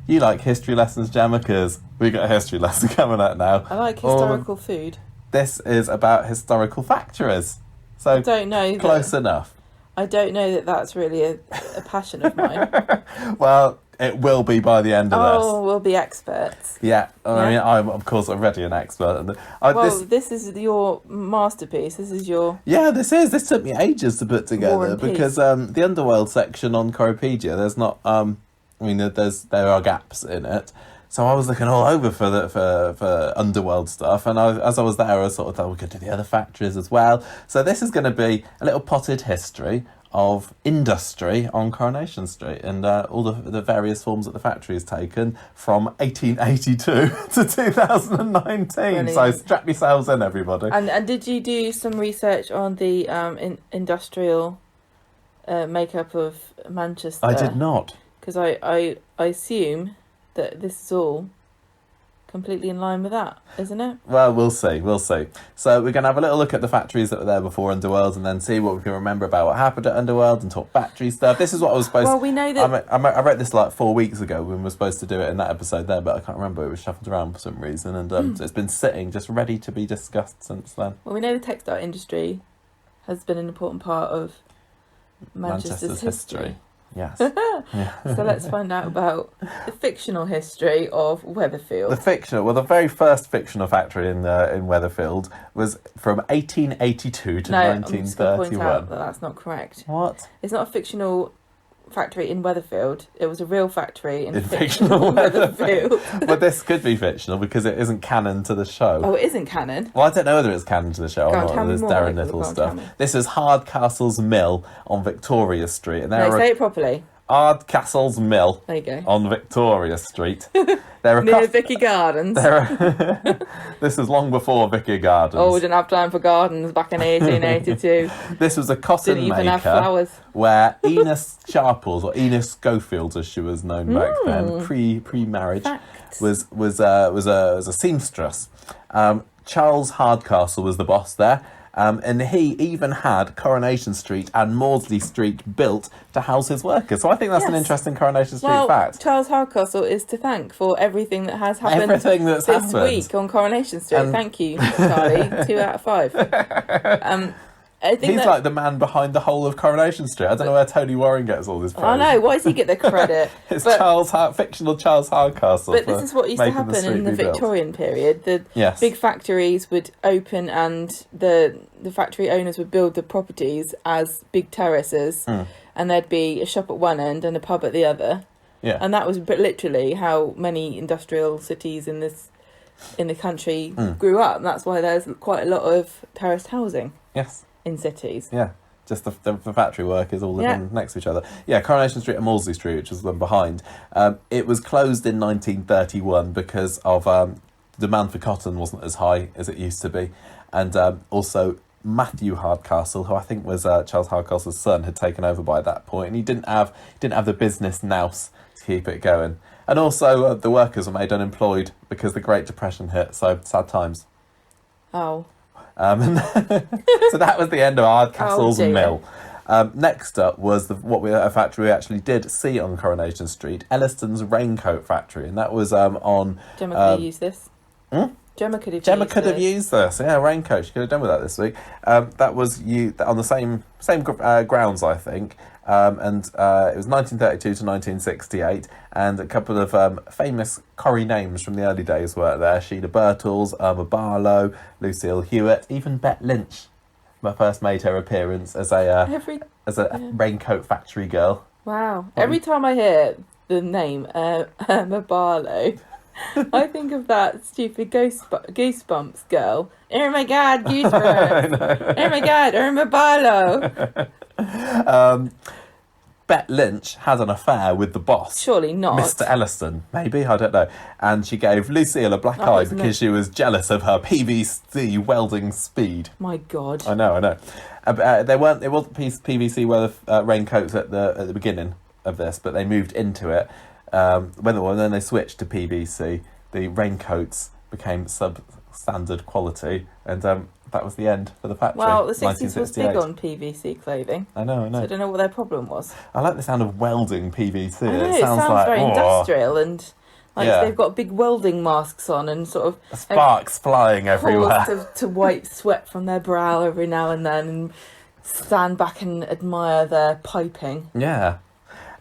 You like history lessons, Gemma, because we got a history lesson coming up now. I like historical food. This is about historical factories. So I don't know. Close enough. I don't know that that's really a passion of mine. Well, it will be by the end of this. Oh, we'll be experts. Yeah. I mean, I'm, of course, already an expert. This is your masterpiece. This is your... Yeah, this is. This took me ages to put together because the Underworld section on Corriepedia, there's not... there are gaps in it. So I was looking all over for Underworld stuff, and as I was there, I sort of thought we could do the other factories as well. So this is going to be a little potted history of industry on Coronation Street and all the various forms that the factory has taken from 1882 to 2019. Brilliant. So strap yourselves in, everybody. And did you do some research on the industrial makeup of Manchester? I did not. Because I assume that this is all completely in line with that, isn't it? Well, we'll see. So we're going to have a little look at the factories that were there before Underworld and then see what we can remember about what happened at Underworld and talk factory stuff. This is what I was supposed to... Well, we know that... I wrote this like 4 weeks ago when we were supposed to do it in that episode there, but I can't remember. It was shuffled around for some reason, and so it's been sitting just ready to be discussed since then. Well, we know the textile industry has been an important part of Manchester's history. Yes. So let's find out about the fictional history of Weatherfield. The very first fictional factory in Weatherfield was from 1882 to 1931. I'm just going to point out that that's not correct. What? It's not a fictional factory in Weatherfield. It was a real factory in fictional Weatherfield. Well, this could be fictional because it isn't canon to the show. Oh, it isn't canon? Well, I don't know whether it's canon to the show or not. There's Darren more, Little stuff. This is Hardcastle's Mill on Victoria Street. And say it properly. Hardcastle's Mill. There you go. On Victoria Street. Near Vicky Gardens. This was long before Vicky Gardens. Oh, we didn't have time for gardens back in 1882. This was a cotton didn't even maker have flowers. Where Enos Sharples, or Enos Schofield as she was known back then, pre-marriage, was a seamstress. Charles Hardcastle was the boss there. And he even had Coronation Street and Maudsley Street built to house his workers. So I think that's an interesting Coronation Street fact. Charles Hardcastle is to thank for everything that has happened this week on Coronation Street. Thank you, Charlie. 2 out of 5. He's like the man behind the whole of Coronation Street. I don't know where Tony Warren gets all this praise. I know. Why does he get the credit? It's fictional Charles Hardcastle. But this is what used to happen in the Victorian period. The big factories would open and the factory owners would build the properties as big terraces, and there'd be a shop at one end and a pub at the other. Yeah. And that was literally how many industrial cities in the country grew up. And that's why there's quite a lot of terraced housing. Yes. In cities. Yeah. Just the factory workers all living next to each other. Yeah, Coronation Street and Maudsley Street, which was the one behind. It was closed in 1931 because of demand for cotton wasn't as high as it used to be. And also Matthew Hardcastle, who I think was Charles Hardcastle's son, had taken over by that point, and he didn't have the business nous to keep it going. And also the workers were made unemployed because the Great Depression hit, so sad times. Oh. So that was the end of Hardcastle's Mill. Next up was a factory we actually did see on Coronation Street, Elliston's Raincoat Factory, and that was on... Gemma could have used this. Gemma could have used this. Yeah, raincoat. She could have done with that this week. That was on the same grounds, I think. And it was 1932 to 1968, and a couple of famous Corrie names from the early days were there. Sheila Birtles, Irma Barlow, Lucille Hewitt, even Bet Lynch first made her appearance as a raincoat factory girl. Wow. Every time I hear the name Irma Barlow, I think of that stupid Goosebumps girl. Oh my God, Goosebumps! Oh my God, Irma Barlow! Bet Lynch had an affair with the boss. Surely not. Mr. Elliston, maybe, I don't know. And she gave Lucille a black eye because she was jealous of her PVC welding speed. My God. I know. There wasn't PVC raincoats at the beginning of this, but they moved into it. When then they switched to PVC, the raincoats became standard quality, and that was the end for the factory. Well, the 60s was big on PVC clothing. I know. So I don't know what their problem was. I like the sound of welding PVC. I know, it sounds like, very industrial, and they've got big welding masks on and sort of... Sparks flying everywhere. To wipe sweat from their brow every now and then and stand back and admire their piping. Yeah.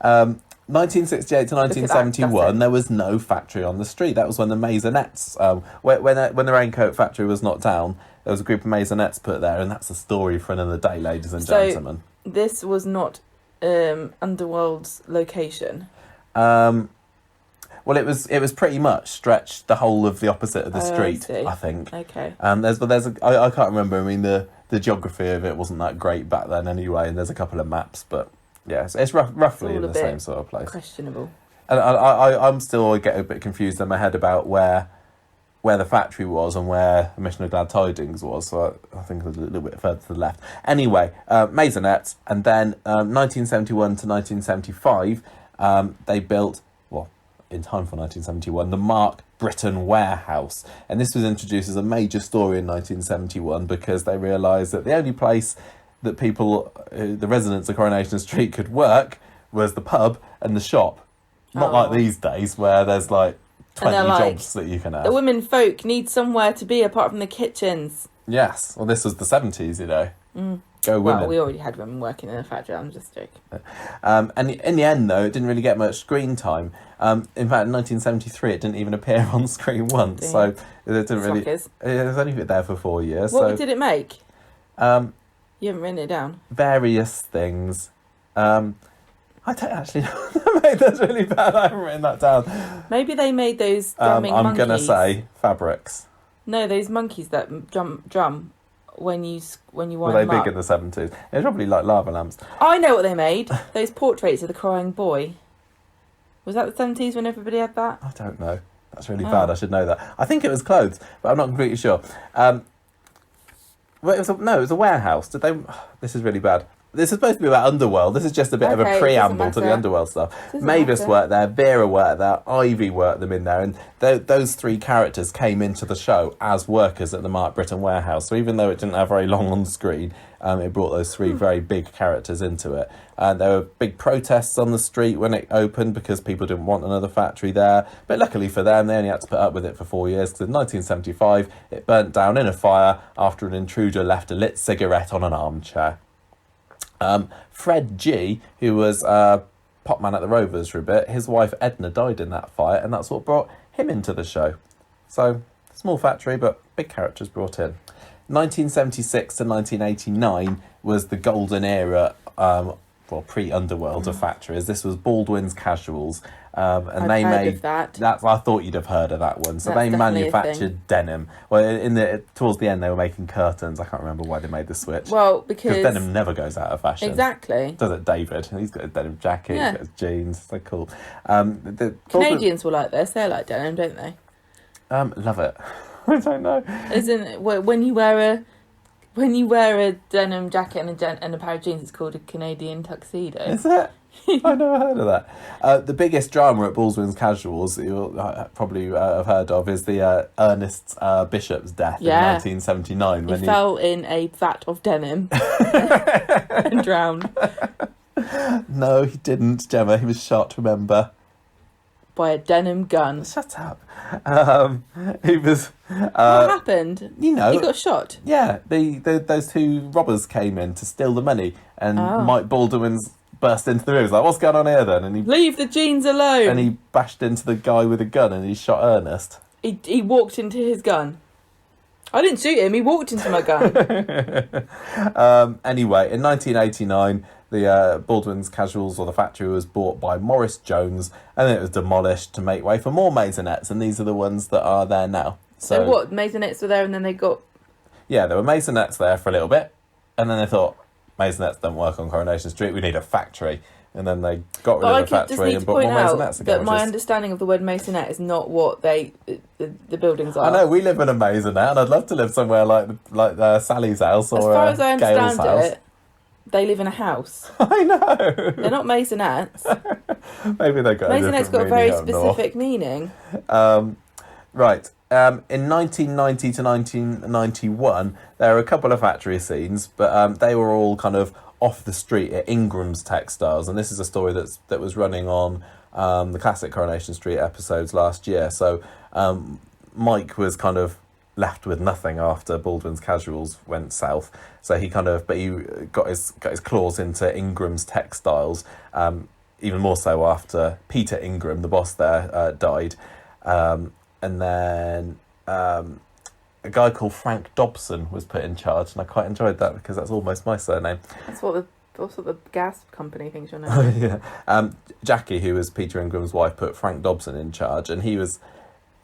1968 to 1971, there was no factory on the street. That was when the maisonettes, when the raincoat factory was knocked down, there was a group of maisonettes put there, and that's a story for another day, ladies and gentlemen. This was not Underworld's location. Well, it was pretty much stretched the whole of the opposite of the street, I think. Okay. I can't remember. I mean, the geography of it wasn't that great back then anyway, and there's a couple of maps, but yeah, it's roughly in the same sort of place. Questionable. And I'm still getting a bit confused in my head about where the factory was and where the Mission of Glad Tidings was, so I think it was a little bit further to the left. Anyway, maisonettes, and then 1971 to 1975, they built, in time for 1971, the Mark Britton Warehouse. And this was introduced as a major story in 1971 because they realised that the only place that people, the residents of Coronation Street, could work was the pub and the shop. Not like these days where there's 20 jobs that you can have. The women folk need somewhere to be apart from the kitchens. Yes. Well, this was the 70s, Go women. Well, we already had women working in the factory, I'm just joking. And in the end, though, it didn't really get much screen time. In fact, in 1973, it didn't even appear on screen once. So it didn't really... It was only there for 4 years. What did it make? You haven't written it down. Various things. I don't actually know. That's really bad. I haven't written that down. Maybe they made those drumming monkeys. I'm going to say fabrics. No, those monkeys that drum when you wind Were they them up. big in the 70s? It was probably like lava lamps. I know what they made. Those portraits of the crying boy. Was that the 70s when everybody had that? I don't know. That's really bad. I should know that. I think it was clothes, but I'm not completely sure. Well, it was a warehouse. This is really bad. This is supposed to be about Underworld. This is just a bit of a preamble to the Underworld stuff. Mavis worked there, Vera worked there, Ivy worked them in there, and those three characters came into the show as workers at the Mark Britton warehouse. So even though it didn't have very long on screen, it brought those three very big characters into it. There were big protests on the street when it opened because people didn't want another factory there. But luckily for them, they only had to put up with it for 4 years because in 1975, it burnt down in a fire after an intruder left a lit cigarette on an armchair. Fred G, who was pop man at the Rovers for a bit, his wife Edna died in that fire, and that's what brought him into the show. So, small factory, but big characters brought in. 1976 to 1989 was the golden era, pre-Underworld of factories. This was Baldwin's Casuals, and they made that. I thought you'd have heard of that one. So they manufactured denim. Well, towards the end they were making curtains. I can't remember why they made the switch. Well, because denim never goes out of fashion. Exactly. Does it, David? He's got a denim jacket. He's got his jeans. So cool. Canadians will like this. They like denim, don't they? Love it. I don't know. When you wear a denim jacket and a pair of jeans, it's called a Canadian tuxedo. Is it? I never heard of that. The biggest drama at Baldwin's Casuals that you'll probably have heard of is the Ernest Bishop's death in 1979. He fell in a vat of denim and drowned. No, he didn't, Gemma. He was shot, remember? By a denim gun. Shut up. He was... what happened? He got shot? Yeah, those two robbers came in to steal the money, and Mike Baldwin's burst into the room. He was like, what's going on here then? And he leave the jeans alone. And he bashed into the guy with a gun and he shot Ernest. He walked into his gun. I didn't shoot him, he walked into my gun. Anyway, in 1989, the Baldwin's Casuals, or the factory, was bought by Morris Jones, and then it was demolished to make way for more maisonettes, and these are the ones that are there now. So what, maisonettes were there and then they got... Yeah, there were maisonettes there for a little bit, and then they thought, maisonettes don't work on Coronation Street, we need a factory. And then they got rid of the factory and put more maisonettes again. But my understanding of the word maisonette is not what the buildings are. I know, we live in a maisonette, and I'd love to live somewhere like Sally's house or as far as I understand Gail's it, they live in a house. I know. They're not maisonettes. Maybe they got maisonette's got a very specific meaning. Right. in 1990 to 1991, there were a couple of factory scenes, but they were all kind of off the street at Ingram's Textiles, and this is a story that was running on the classic Coronation Street episodes last year. So Mike was kind of left with nothing after Baldwin's Casuals went south. So he got his claws into Ingram's Textiles, even more so after Peter Ingram, the boss there, died. And then a guy called Frank Dobson was put in charge, and I quite enjoyed that because that's almost my surname. That's what the gas company thinks your name. Yeah. Jackie, who was Peter Ingram's wife, put Frank Dobson in charge, and he was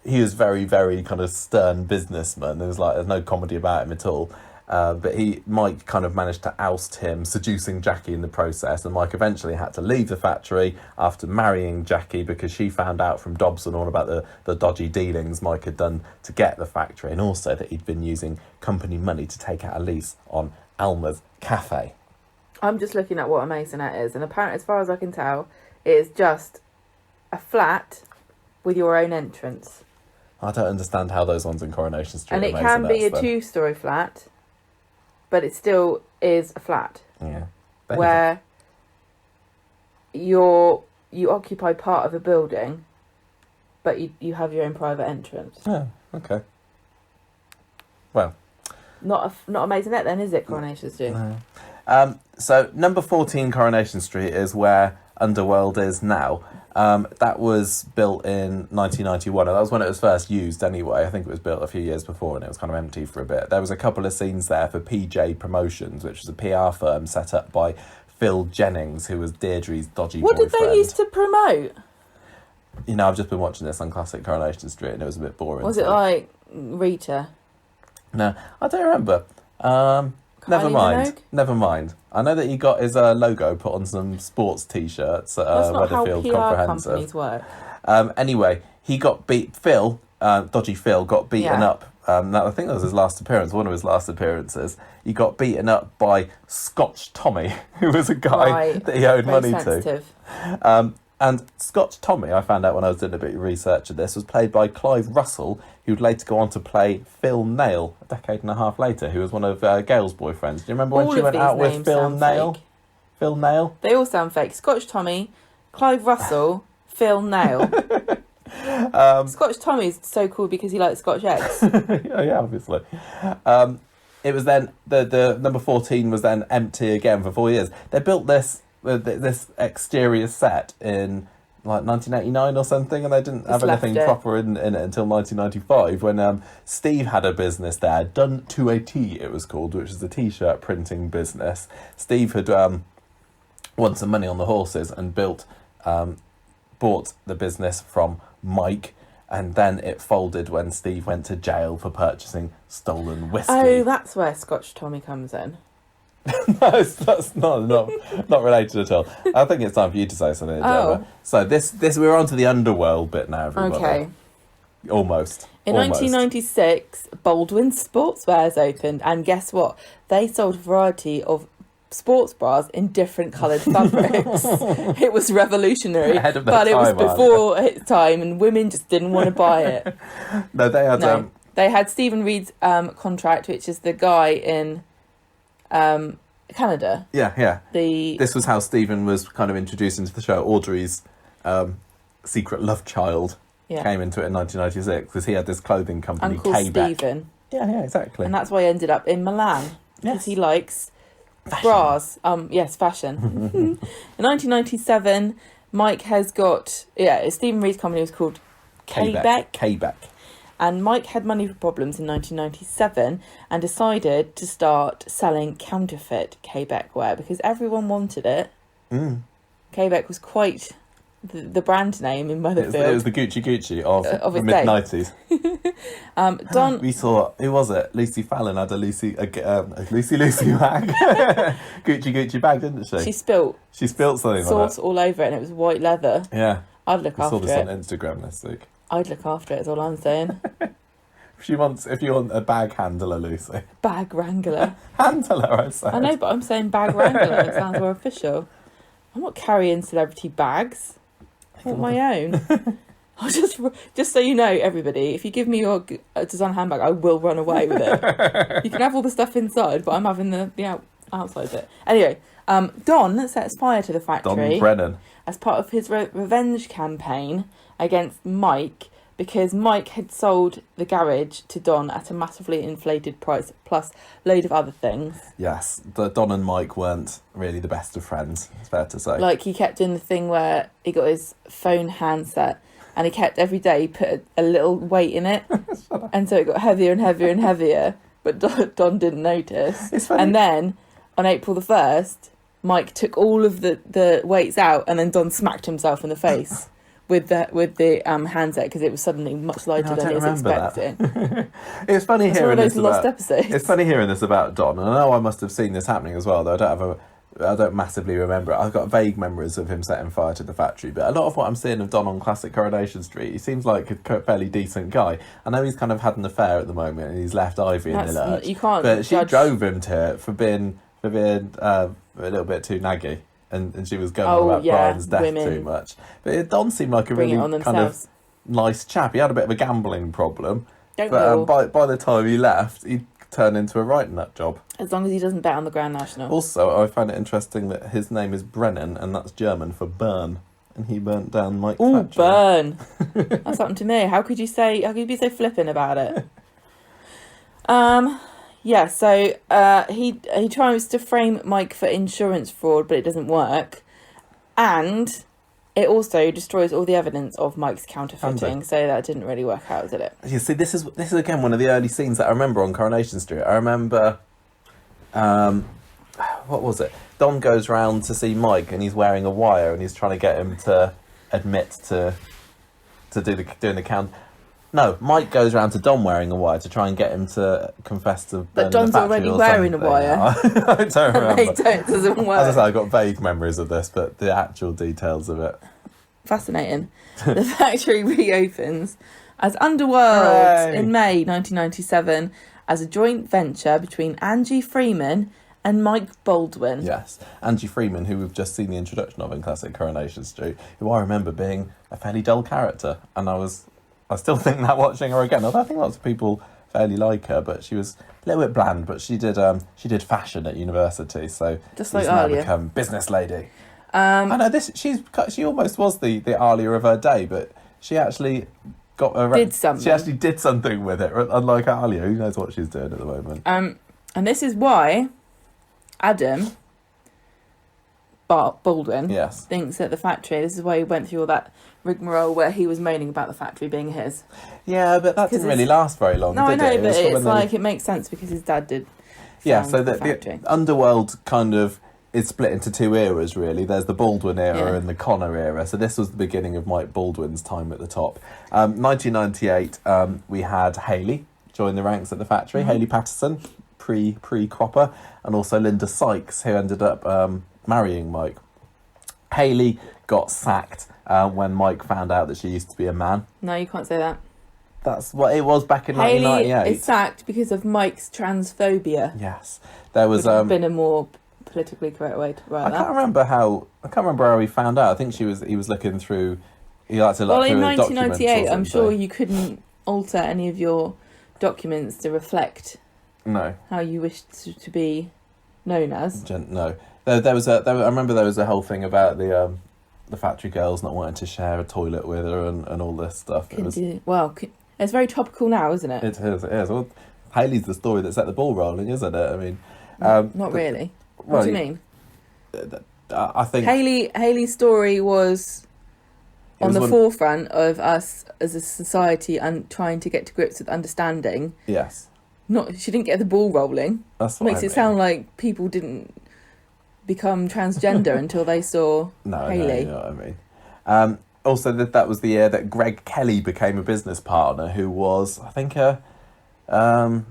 very, very kind of stern businessman. There's no comedy about him at all. But Mike kind of managed to oust him, seducing Jackie in the process, and Mike eventually had to leave the factory after marrying Jackie because she found out from Dobson all about the dodgy dealings Mike had done to get the factory, and also that he'd been using company money to take out a lease on Alma's Cafe. I'm just looking at what a maisonette is, and apparently, as far as I can tell, it is just a flat with your own entrance. I don't understand how those ones in Coronation Street and it can be a 2-storey flat, but it still is a flat. Yeah. Where you occupy part of a building, but you have your own private entrance. Yeah, okay. Well. Not a maisonette then, is it, Coronation Street? No. So number 14 Coronation Street is where Underworld is now. That was built in 1991, and that was when it was first used anyway. I think it was built a few years before, and it was kind of empty for a bit. There was a couple of scenes there for PJ Promotions, which was a PR firm set up by Phil Jennings, who was Deirdre's dodgy boyfriend. What did they use to promote? I've just been watching this on classic Coronation Street, and it was a bit boring. Was it like Rita? No, I don't remember. Never mind. I know that he got his logo put on some sports T-shirts at Weatherfield PR Comprehensive. Companies work. Anyway, he got beat. Dodgy Phil got beaten up. I think that was his last appearance, one of his last appearances. He got beaten up by Scotch Tommy, who was a guy that he owed money to. And Scotch Tommy, I found out when I was doing a bit of research of this, was played by Clive Russell, who would later go on to play Phil Nail a decade and a half later, who was one of Gail's boyfriends. Do you remember when she went out with Phil Nail? Fake. Phil Nail? They all sound fake. Scotch Tommy, Clive Russell, Phil Nail. Scotch Tommy's so cool because he likes Scotch eggs. Yeah, obviously. It was then, the number 14 was then empty again for 4 years. They built this exterior set in like 1989 or something, and they didn't have anything proper in it until 1995 when Steve had a business there, Done to a T it was called, which is a t-shirt printing business. Steve had won some money on the horses and bought the business from Mike, and then it folded when Steve went to jail for purchasing stolen whiskey. Oh, that's where Scotch Tommy comes in. No, that's not related at all. I think it's time for you to say something, Gemma. So this we're on to the Underworld bit now, everybody. Okay. Almost. In 1996, Baldwin's Sportswear's opened, and guess what? They sold a variety of sports bras in different coloured fabrics. It was revolutionary, but it was before its time, and women just didn't want to buy it. No, they had. They had Stephen Reed's contract, which is the guy in Canada. Yeah. This was how Stephen was kind of introduced into the show. Audrey's secret love child came into it in 1996 because he had this clothing company, Uncle K-Beck. Stephen. Yeah, exactly. And that's why he ended up in Milan. Because he likes fashion. Bras. Yes, fashion. In 1997, Mike has got... Stephen Reed's company was called K-Beck. And Mike had money problems in 1997 and decided to start selling counterfeit K-Beck wear because everyone wanted it. K-Beck was quite the brand name in Weatherfield. It was the Gucci of the mid-90s. We saw, who was it? Lucy Fallon had a Lucy bag. Gucci bag, didn't she? She spilt something sauce all over it, and it was white leather. Yeah. I'd look after it. I saw this on Instagram this week. I'd look after it, is all I'm saying. If you want a bag handler, Lucy. Bag wrangler. Handler, I said. I know, but I'm saying bag wrangler. It sounds more official. I'm not carrying celebrity bags. I want my own. Just so you know, everybody, if you give me your design handbag, I will run away with it. You can have all the stuff inside, but I'm having the outside bit. Anyway, Don sets fire to the factory. Don Brennan. As part of his revenge campaign against Mike, because Mike had sold the garage to Don at a massively inflated price, plus a load of other things. Yes, Don and Mike weren't really the best of friends, it's fair to say. Like, he kept doing the thing where he got his phone handset, and he kept every day put a little weight in it, and so it got heavier and heavier and heavier, but Don didn't notice. It's funny. And then, on April the 1st, Mike took all of the weights out, and then Don smacked himself in the face with the handset, because it was suddenly much lighter than he was expecting. It's funny hearing this lost episodes. It's funny hearing this about Don, and I know I must have seen this happening as well, though I don't massively remember it. I've got vague memories of him setting fire to the factory, but a lot of what I'm seeing of Don on classic Coronation Street, he seems like a fairly decent guy. I know he's kind of had an affair at the moment, and he's left Ivy in the lurch. You can't. But she drove him to it for being a little bit too naggy, and she was going on about Brian's death too much. But Don seemed like a really kind of nice chap. He had a bit of a gambling problem, but by the time he left, he turned into a right nut job. As long as he doesn't bet on the Grand National. Also, I find it interesting that his name is Brennan, and that's German for burn. And he burnt down Mike's factory. Burn! That's happened to me. How could you be so flippant about it? So he tries to frame Mike for insurance fraud, but it doesn't work. And it also destroys all the evidence of Mike's counterfeiting, so that didn't really work out, did it? You see, this is again one of the early scenes that I remember on Coronation Street. I remember, what was it? Don goes round to see Mike, and he's wearing a wire, and he's trying to get him to admit to doing the count. No, Mike goes round to Don wearing a wire to try and get him to confess to. But Don's already wearing a wire. I don't remember. It doesn't work. As I say, I've got vague memories of this, but the actual details of it. Fascinating. The factory reopens as Underworld in May 1997 as a joint venture between Angie Freeman and Mike Baldwin. Yes, Angie Freeman, who we've just seen the introduction of in classic Coronation Street, who I remember being a fairly dull character, and I still think that watching her again. Although I think lots of people fairly like her, but she was a little bit bland. But she did fashion at university, so just she's like now Alia. become business lady. I know she almost was the Alia of her day, but she actually did something. She actually did something with it, unlike Alia, who knows what she's doing at the moment. And this is why Adam Baldwin thinks that the factory. This is why he went through all that rigmarole where he was moaning about the factory being his. Yeah, but that didn't really last very long. No, I know, it? But it's like it makes sense because his dad did. Yeah, so the Underworld kind of is split into two eras, really. There's the Baldwin era and the Connor era. So this was the beginning of Mike Baldwin's time at the top. 1998, we had Hayley join the ranks at the factory. Hayley Patterson, pre-Cropper, and also Linda Sykes, who ended up marrying Mike. Hayley got sacked when Mike found out that she used to be a man. No, you can't say that. That's what it was back in 1998. Hayley is sacked because of Mike's transphobia. Yes, there was. Would have been a more politically correct way to write that. I can't remember how he found out. I think he was looking through. He liked to look through documents. Well, in 1998, I'm sure you couldn't alter any of your documents to reflect how you wished to be known as. No, there was I remember there was a whole thing about the factory girls not wanting to share a toilet with her and all this stuff. It's very topical now, isn't it? It is. Well, Hayley's the story that set the ball rolling, isn't it? I mean, not really. What do you mean? I think Hayley's story was on the forefront of us as a society and trying to get to grips with understanding. Yes. She didn't get the ball rolling. That's what makes it sound like people didn't become transgender until they saw Hayley. No, you know what I mean. Also, that was the year that Greg Kelly became a business partner, who was, I think, an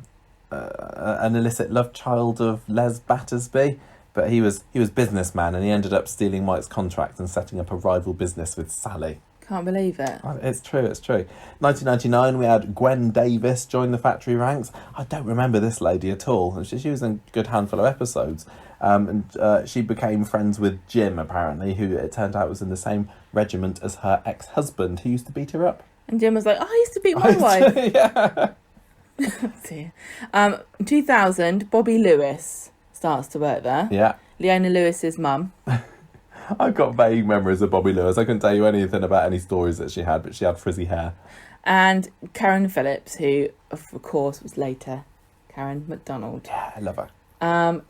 illicit love child of Les Battersby. But he was businessman, and he ended up stealing Mike's contract and setting up a rival business with Sally. Can't believe it. It's true. 1999, we had Gwen Davis join the factory ranks. I don't remember this lady at all. She was in a good handful of episodes. And she became friends with Jim, apparently, who it turned out was in the same regiment as her ex-husband, who used to beat her up. And Jim was like, I used to beat my wife. Yeah. Dear. 2000, Bobby Lewis starts to work there. Yeah. Leona Lewis's mum. I've got vague memories of Bobby Lewis. I couldn't tell you anything about any stories that she had, but she had frizzy hair. And Karen Phillips, who, of course, was later Karen MacDonald. Yeah, I love her.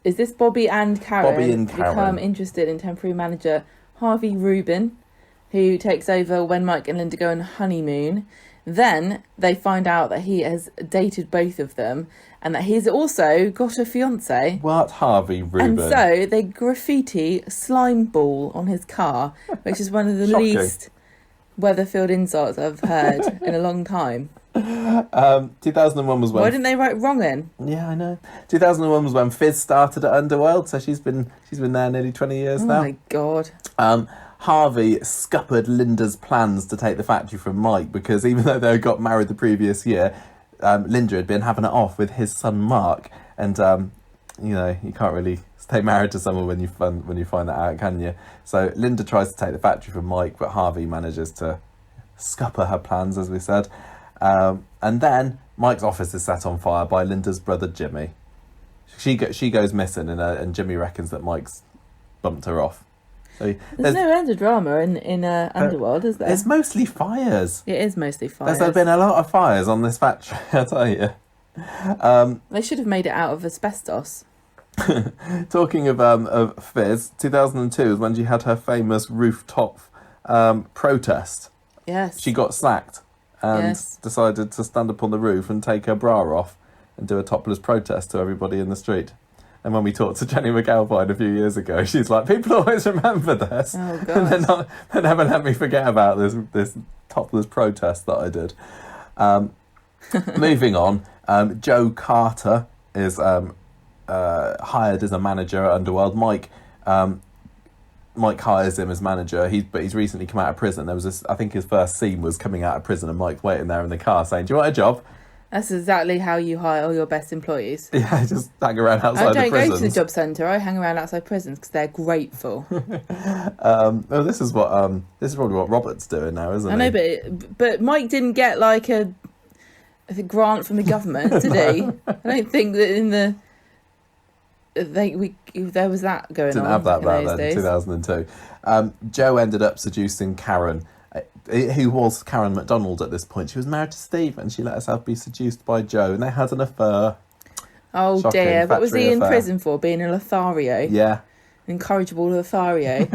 Is this Bobby and Karen? Bobby and Karen. Become interested in temporary manager Harvey Rubin, who takes over when Mike and Linda go on honeymoon. Then they find out that he has dated both of them and that he's also got a fiancée. What, Harvey Rubin? And so they graffiti slime ball on his car, which is one of the least Weatherfield insults I've heard in a long time. 2001 was when... Why didn't they write wrong in? Yeah, I know. 2001 was when Fizz started at Underworld, so she's been there nearly 20 years now. Oh my God. Harvey scuppered Linda's plans to take the factory from Mike because even though they got married the previous year, Linda had been having it off with his son Mark. And, you can't really stay married to someone when you find that out, can you? So Linda tries to take the factory from Mike, but Harvey manages to scupper her plans, as we said. And then Mike's office is set on fire by Linda's brother Jimmy. She goes missing, and Jimmy reckons that Mike's bumped her off. So there's no end of drama in Underworld, is there? It's mostly fires. It is mostly fires. There's been a lot of fires on this factory, I tell you. They should have made it out of asbestos. Talking of Fizz, 2002 is when she had her famous rooftop protest. Yes. She got sacked and decided to stand up on the roof and take her bra off and do a topless protest to everybody in the street. And when we talked to Jenny McAlpine a few years ago, she's like, people always remember this. Oh, God. And they never let me forget about this topless protest that I did. Moving on, Joe Carter is hired as a manager at Underworld. Mike hires him as manager, but he's recently come out of prison. There was I think his first scene was coming out of prison and Mike's waiting there in the car saying, do you want a job? That's exactly how you hire all your best employees. Yeah, just hang around outside the prisons. I don't go to the job centre. I hang around outside prisons because they're grateful. This is probably what Robert's doing now, isn't he? I know, but Mike didn't get like a grant from the government, did he? I don't think that in the there was that going on. Didn't have that back then, 2002. Joe ended up seducing Karen, who was Karen MacDonald at this point. She was married to Steve and she let herself be seduced by Joe and they had an affair. Oh, shocking, dear. What was he in prison for? Being a Lothario? Yeah. Incorrigible Lothario.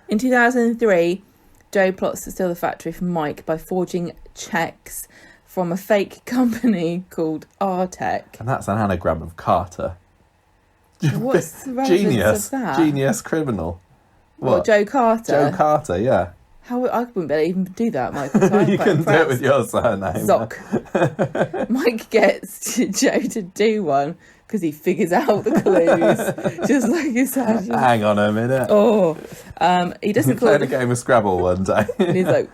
In 2003, Joe plots to steal the factory from Mike by forging cheques from a fake company called Artec. And that's an anagram of Carter. What's the relevance of that? Genius criminal. What, Joe Carter? Joe Carter, yeah. How I wouldn't be able to even do that, Michael. So you can do it with your surname. Zoc. Mike gets Joe to do one because he figures out the clues, just like you said. Hang on a minute. Oh, he doesn't call played a game of Scrabble one day. He's like,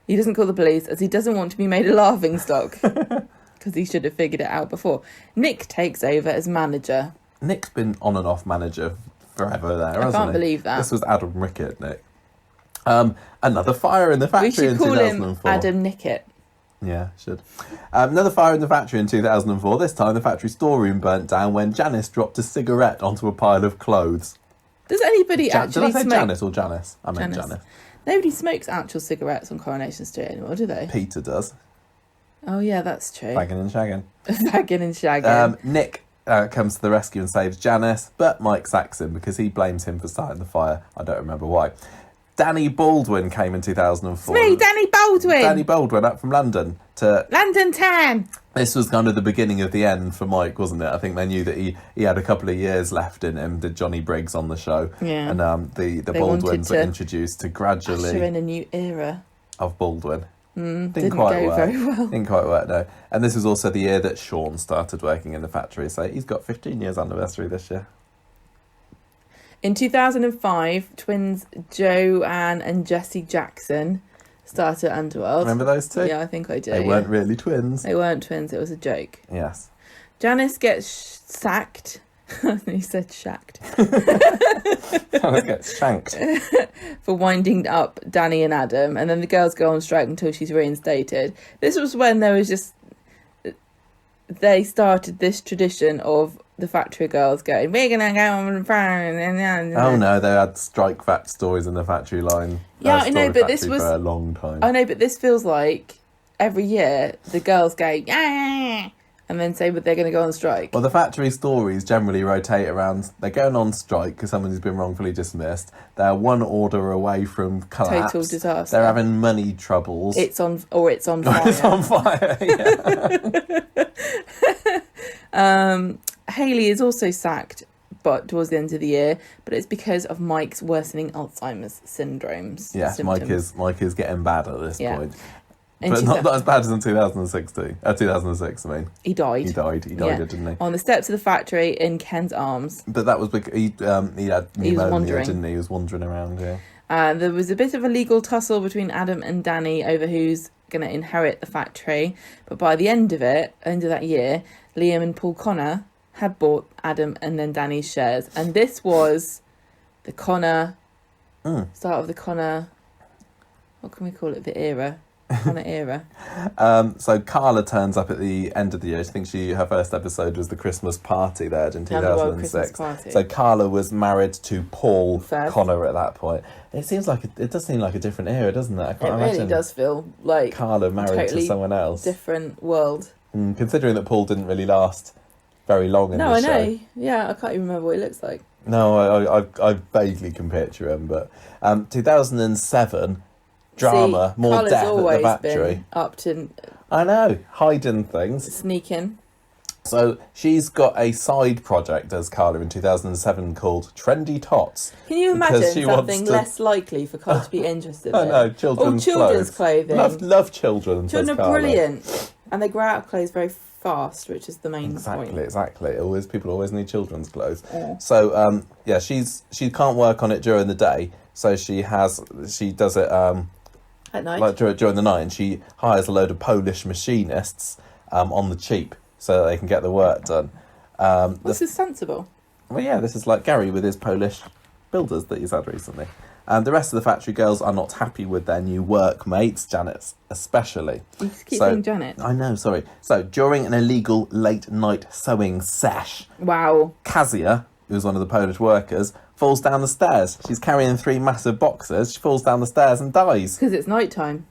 he doesn't call the police as he doesn't want to be made a laughing stock because he should have figured it out before. Nick takes over as manager. Nick's been on and off manager forever there, hasn't he? I can't believe that. This was Adam Rickett, Nick. Another fire in the factory in 2004. We should call him Adam Nickett. Yeah, should. Another fire in the factory in 2004. This time the factory storeroom burnt down when Janice dropped a cigarette onto a pile of clothes. Does anybody actually smoke? Did I say smoke? Janice or Janice? I meant Janice. Nobody smokes actual cigarettes on Coronation Street anymore, do they? Peter does. Oh, yeah, that's true. Bagging and shagging. Bagging and shagging. Nick comes to the rescue and saves Janice, but Mike sacks him because he blames him for starting the fire. I don't remember why. Danny Baldwin came in 2004. It's me, Danny Baldwin! Danny Baldwin up from London to... London Town! This was kind of the beginning of the end for Mike, wasn't it? I think they knew that he had a couple of years left in him, did Johnny Briggs on the show. Yeah. And the Baldwins were introduced to gradually... usher in a new era. Of Baldwin. Didn't go very well. Didn't quite work, no. And this was also the year that Sean started working in the factory, so he's got 15 years anniversary this year. In 2005, twins Joanne and Jesse Jackson started Underworld. Remember those two? Yeah, I think I do. They weren't really twins. They weren't twins, it was a joke. Yes. Janice gets sacked He said shacked. Let's get shanked. For winding up Danny and Adam, and then the girls go on strike until she's reinstated. This was when they started this tradition of the factory girls going, we're gonna go on fire. Oh no, they had strike fact stories in the factory line. Yeah, I know, but this was for a long time. I know, but this feels like every year the girls go, yeah, and then say, but they're going to go on strike. Well, the factory stories generally rotate around. They're going on strike because someone who's been wrongfully dismissed. They're one order away from collapse. Total disaster. They're having money troubles. It's on fire. It's on fire. Yeah. Hayley is also sacked, but towards the end of the year. But it's because of Mike's worsening Alzheimer's syndromes. Yes, symptoms. Mike is getting bad at this point. But not as bad as in 2006, I mean. He died. He died, didn't he? On the steps of the factory in Ken's arms. But that was because he had pneumonia, didn't he? He was wandering around, yeah. There was a bit of a legal tussle between Adam and Danny over who's going to inherit the factory. But by the end of that year, Liam and Paul Connor had bought Adam and then Danny's shares. And this was the Connor... Start of the Connor... What can we call it? The era. Connor era. So Carla turns up at the end of the year. I think her first episode was the Christmas party they had in 2006. So Carla was married to Paul Connor at that point. It does seem like a different era, doesn't it? I can't imagine. It really does feel like Carla married to someone else. Different world. Considering that Paul didn't really last very long in the show. No, I know. Yeah, I can't even remember what he looks like. No, I vaguely can picture him, but 2007. Drama, more Carla's death at the factory. Been up to... I know, hiding things. Sneaking. So she's got a side project as Carla in 2007 called Trendy Tots. Can you imagine something less likely for Carla to be interested in? I know, children's clothing. Love children. Children are brilliant. And they grow out of clothes very fast, which is the main point. Exactly. People always need children's clothes. Yeah. So, she can't work on it during the day. So she does it... at night? Like during the night, and she hires a load of Polish machinists on the cheap so that they can get the work done. This is sensible. Well, yeah, this is like Gary with his Polish builders that he's had recently. The rest of the factory girls are not happy with their new workmates, Janet especially. You just keep saying Janet. I know, sorry. So, during an illegal late-night sewing sesh... Wow. Kazia, who's one of the Polish workers, falls down the stairs. She's carrying 3 massive boxes. She falls down the stairs and dies. Because it's night time.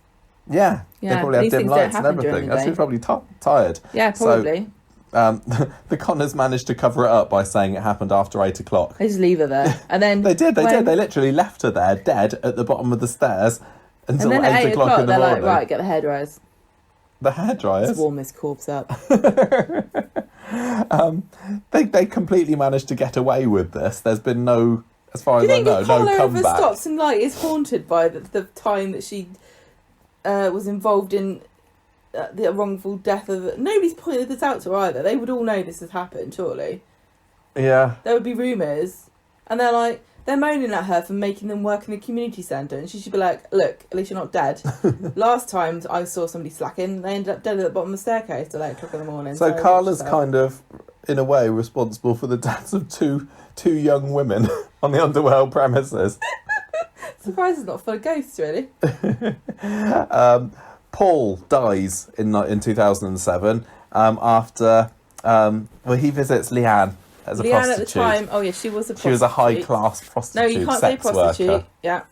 Yeah. They probably have dim lights and everything. She's probably tired. Yeah, probably. So, the Connors managed to cover it up by saying it happened after 8 o'clock. They just leave her there. And then... They did. They literally left her there, dead, at the bottom of the stairs until 8 o'clock in the morning. They're like, right, get the hairdryers. The hairdryers? Let's warm this corpse up. They completely managed to get away with this. There's been no, as far as I know, no comeback. Ever stops and is haunted by the time that she was involved in the wrongful death of... Nobody's pointed this out to her either. They would all know this has happened, surely. Yeah. There would be rumours. And they're moaning at her for making them work in a community centre, and she should be like, look, at least you're not dead. Last time I saw somebody slacking, they ended up dead at the bottom of the staircase till 8 o'clock in the morning. So Carla's kind of, in a way, responsible for the deaths of two young women on the Underworld premises. Surprised it's not full of ghosts, really. Paul dies in 2007 after he visits Leanne as a prostitute. At the time, she was a prostitute. She was a high-class prostitute, no, you can't say prostitute, worker. Yeah.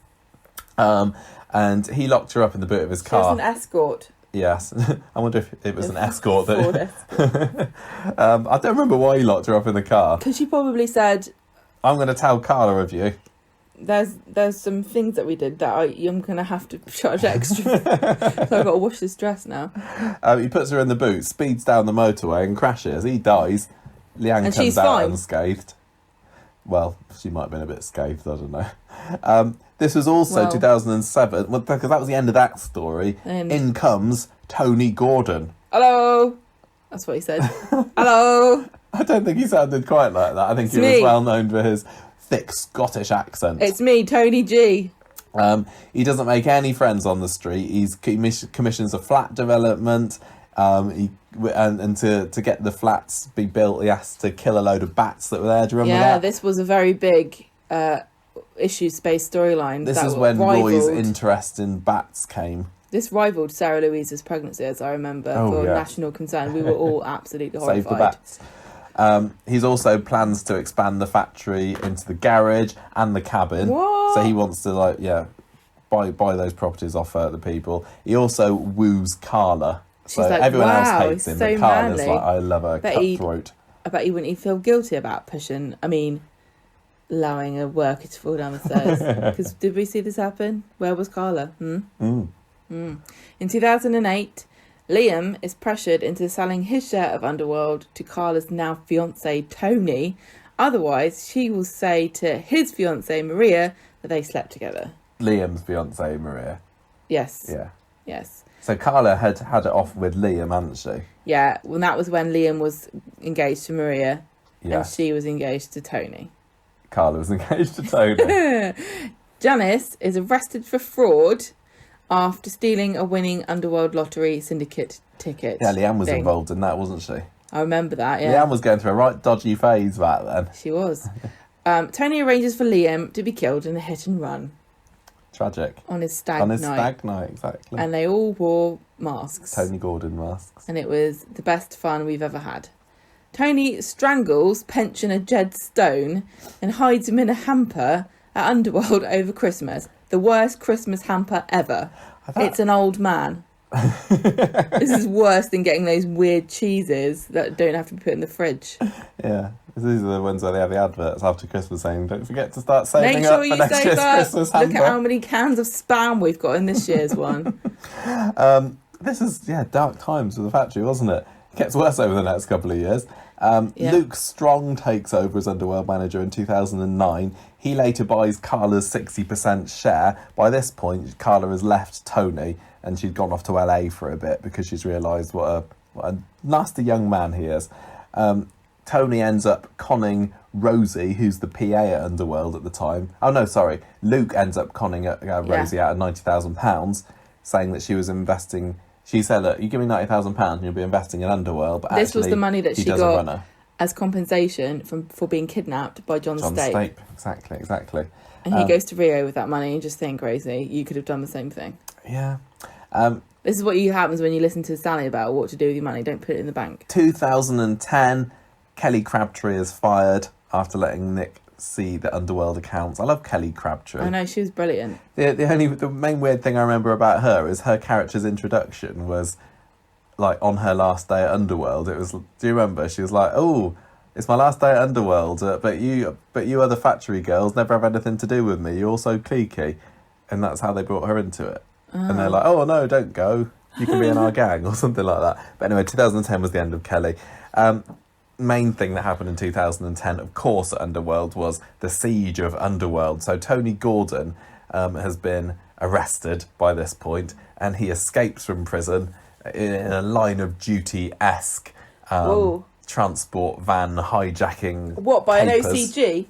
And he locked her up in the boot of his car. She was an escort. Yes. I wonder if it was an escort. I don't remember why he locked her up in the car. Because she probably said... I'm going to tell Carla of you. There's some things that we did that I'm going to have to charge extra. So I've got to wash this dress now. He puts her in the boot, speeds down the motorway and crashes. He dies. Leanne comes out unscathed. Well, she might have been a bit scathed, I don't know. This was also 2007, because that was the end of that story. In comes Tony Gordon. Hello! That's what he said. Hello! I don't think he sounded quite like that. I think he was well known for his thick Scottish accent. It's me, Tony G. He doesn't make any friends on the street. He commissions a flat development. And to get the flats be built, he has to kill a load of bats that were there. Do you remember that? Yeah, this was a very big issue-space storyline. This is when Roy's interest in bats came. This rivaled Sarah Louise's pregnancy, as I remember, for national concern. We were all absolutely horrified. Save the bats. He's also plans to expand the factory into the garage and the cabin. What? So he wants to, buy those properties off the people. He also woos Carla. So everyone else hates him, but Carla's manly. I love her, cutthroat. I bet he wouldn't feel guilty about allowing a worker to fall down the stairs. Because did we see this happen? Where was Carla? In 2008, Liam is pressured into selling his share of Underworld to Carla's now fiancée Tony. Otherwise, she will say to his fiancée Maria that they slept together. Liam's fiancée Maria. Yes. Yeah. Yes. So Carla had it off with Liam, hadn't she? Yeah. Well, that was when Liam was engaged to Maria, yes. And she was engaged to Tony. Carla was engaged to Tony. Janice is arrested for fraud after stealing a winning Underworld lottery syndicate ticket. Yeah, Leanne was involved in that, wasn't she? I remember that, yeah. Leanne was going through a right dodgy phase back then. She was. Tony arranges for Liam to be killed in a hit and run. Tragic. On his stag night, exactly. And they all wore masks. Tony Gordon masks. And it was the best fun we've ever had. Tony strangles pensioner Jed Stone and hides him in a hamper at Underworld over Christmas. The worst Christmas hamper ever. It's an old man. This is worse than getting those weird cheeses that don't have to be put in the fridge. Yeah. These are the ones where they have the adverts after Christmas saying, don't forget to start saving up for next year's Christmas hamper. Look at how many cans of Spam we've got in this year's one. This is, dark times for the factory, wasn't it? It gets worse over the next couple of years. Luke Strong takes over as Underworld manager in 2009. He later buys Carla's 60% share. By this point, Carla has left Tony and she'd gone off to LA for a bit because she's realised what a nasty young man he is. Tony ends up conning Rosie, who's the PA at Underworld at the time. Oh, no, sorry. Luke ends up conning Rosie out of £90,000, saying that she was investing... She said, look, you give me £90,000 and you'll be investing in Underworld. But this was the money that she got as compensation for being kidnapped by John Stape. Exactly. And he goes to Rio with that money and just think, Rosie, you could have done the same thing. Yeah. This is what happens when you listen to Sally about what to do with your money. Don't put it in the bank. 2010, Kelly Crabtree is fired after letting Nick see the Underworld accounts. I love Kelly Crabtree. I know, she was brilliant. The main weird thing I remember about her is her character's introduction was like on her last day at Underworld. It was, do you remember? She was like, "Oh, it's my last day at Underworld, but you other factory girls never have anything to do with me. You're all so cliquey," and that's how they brought her into it. And they're like, "Oh no, don't go. You can be in our gang," or something like that. But anyway, 2010 was the end of Kelly. Main thing that happened in 2010, of course, at Underworld was the siege of Underworld. So Tony Gordon has been arrested by this point, and he escapes from prison in a Line of Duty-esque transport van hijacking. What, by papers. an OCG?